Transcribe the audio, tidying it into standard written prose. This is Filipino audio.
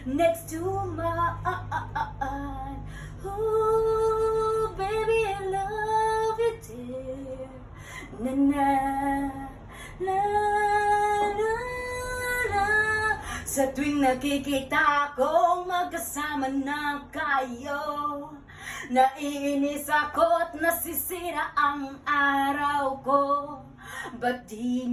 next to mine. Ooh, baby, I love you, dear. Na na na na na. Sa tuwing nakikita kong magkasama na kayo, naiinis ako't nasisira ang araw ko. Ba't di